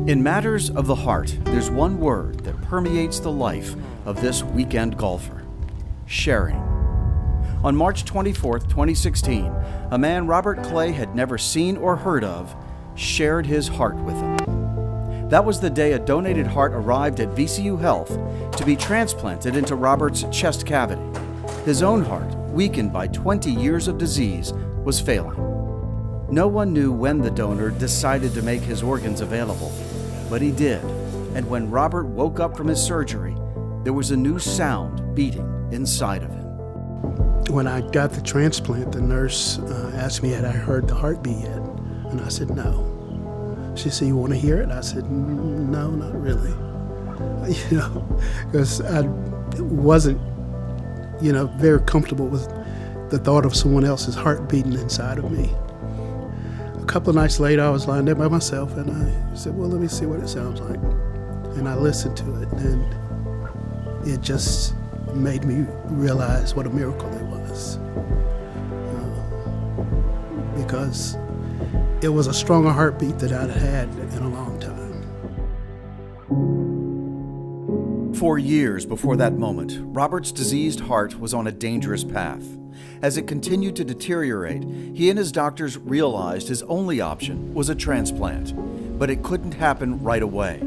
In matters of the heart, there's one word that permeates the life of this weekend golfer: sharing. On March 24, 2016, a man Robert Clay had never seen or heard of shared his heart with him. That was the day a donated heart arrived at VCU Health to be transplanted into Robert's chest cavity. His own heart, weakened by 20 years of disease, was failing. No one knew when the donor decided to make his organs available, but he did. And when Robert woke up from his surgery, there was a new sound beating inside of him. When I got the transplant, the nurse asked me had I heard the heartbeat yet, and I said no. She said, "You want to hear it?" I said, "No, not really." Because I wasn't, very comfortable with the thought of someone else's heart beating inside of me. A couple of nights later, I was lying there by myself, and I said, "Well, let me see what it sounds like." And I listened to it, and it just made me realize what a miracle it was. Because it was a stronger heartbeat than I'd had in a long time. 4 years before that moment, Robert's diseased heart was on a dangerous path. As it continued to deteriorate, he and his doctors realized his only option was a transplant, but it couldn't happen right away.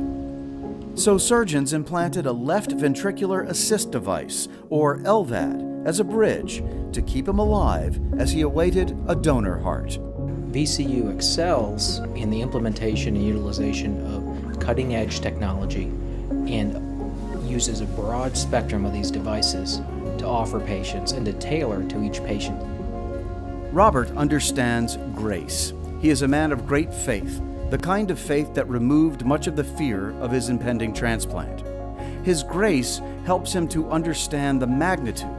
So surgeons implanted a left ventricular assist device, or LVAD, as a bridge to keep him alive as he awaited a donor heart. VCU excels in the implementation and utilization of cutting-edge technology and uses a broad spectrum of these devices to offer patients and to tailor to each patient. Robert understands grace. He is a man of great faith, the kind of faith that removed much of the fear of his impending transplant. His grace helps him to understand the magnitude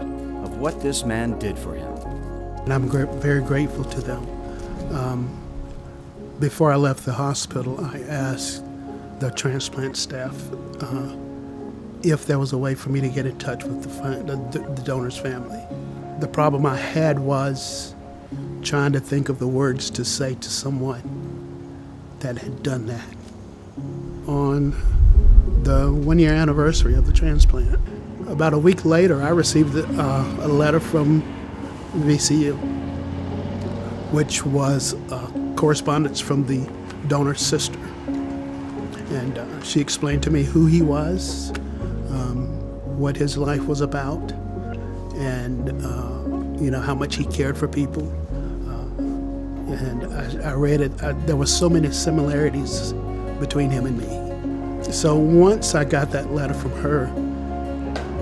of what this man did for him. And I'm very grateful to them. Before I left the hospital, I asked the transplant staff if there was a way for me to get in touch with the donor's family. The problem I had was trying to think of the words to say to someone that had done that. On the 1-year anniversary of the transplant, about a week later, I received a letter from VCU, which was correspondence from the donor's sister. And she explained to me who he was, what his life was about, and how much he cared for people. And I read it. There were so many similarities between him and me. So once I got that letter from her,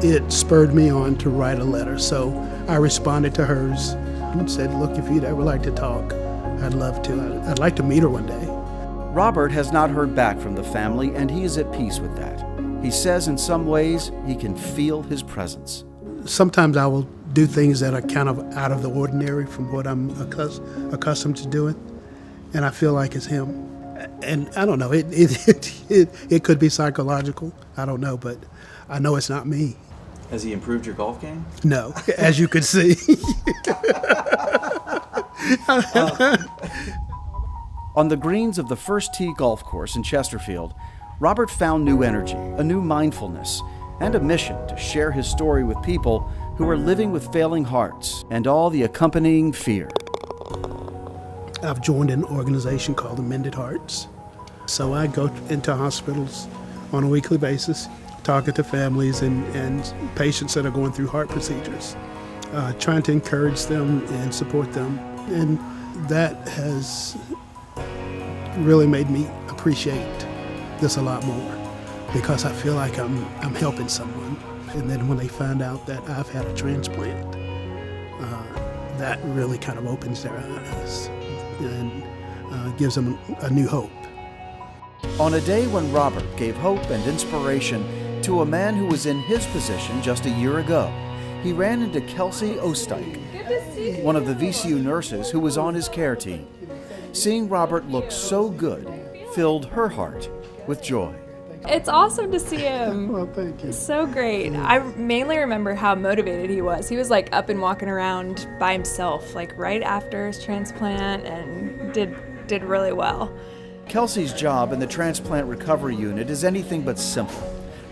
it spurred me on to write a letter. So I responded to hers and said, "Look, if you'd ever like to talk, I'd love to. I'd like to meet her one day." Robert has not heard back from the family, and he is at peace with that. He says in some ways he can feel his presence. Sometimes I will do things that are kind of out of the ordinary from what I'm accustomed to doing, and I feel like it's him. And I don't know, it could be psychological, I don't know, but I know it's not me. Has he improved your golf game? No, as you can see. On the greens of the First Tee golf course in Chesterfield, Robert found new energy, a new mindfulness, and a mission to share his story with people who are living with failing hearts and all the accompanying fear. I've joined an organization called the Mending Hearts. So I go into hospitals on a weekly basis, talking to families and patients that are going through heart procedures, trying to encourage them and support them. And that has really made me appreciate this a lot more, because I feel like I'm helping someone. And then when they find out that I've had a transplant, that really kind of opens their eyes and gives them a new hope. On a day when Robert gave hope and inspiration to a man who was in his position just a year ago, he ran into Kelsey Osteich, one of the VCU nurses who was on his care team. Seeing Robert look so good filled her heart with joy. It's awesome to see him. Well, thank you. So great. I mainly remember how motivated he was. He was like up and walking around by himself, like right after his transplant, and did really well. Kelsey's job in the transplant recovery unit is anything but simple.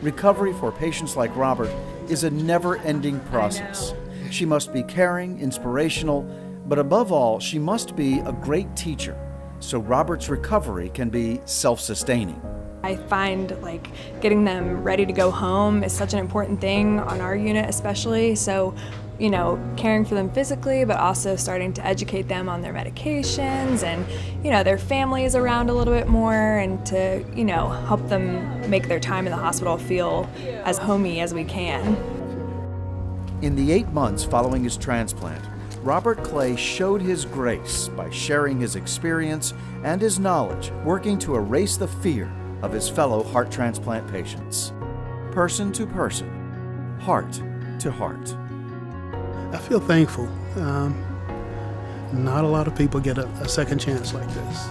Recovery for patients like Robert is a never-ending process. She must be caring, inspirational, but above all, she must be a great teacher so Robert's recovery can be self-sustaining. I find like getting them ready to go home is such an important thing on our unit especially. So, you know, caring for them physically, but also starting to educate them on their medications and, you know, their families around a little bit more and to, you know, help them make their time in the hospital feel as homey as we can. In the 8 months following his transplant, Robert Clay showed his grace by sharing his experience and his knowledge, working to erase the fear of his fellow heart transplant patients. Person to person, heart to heart. I feel thankful. Not a lot of people get a second chance like this.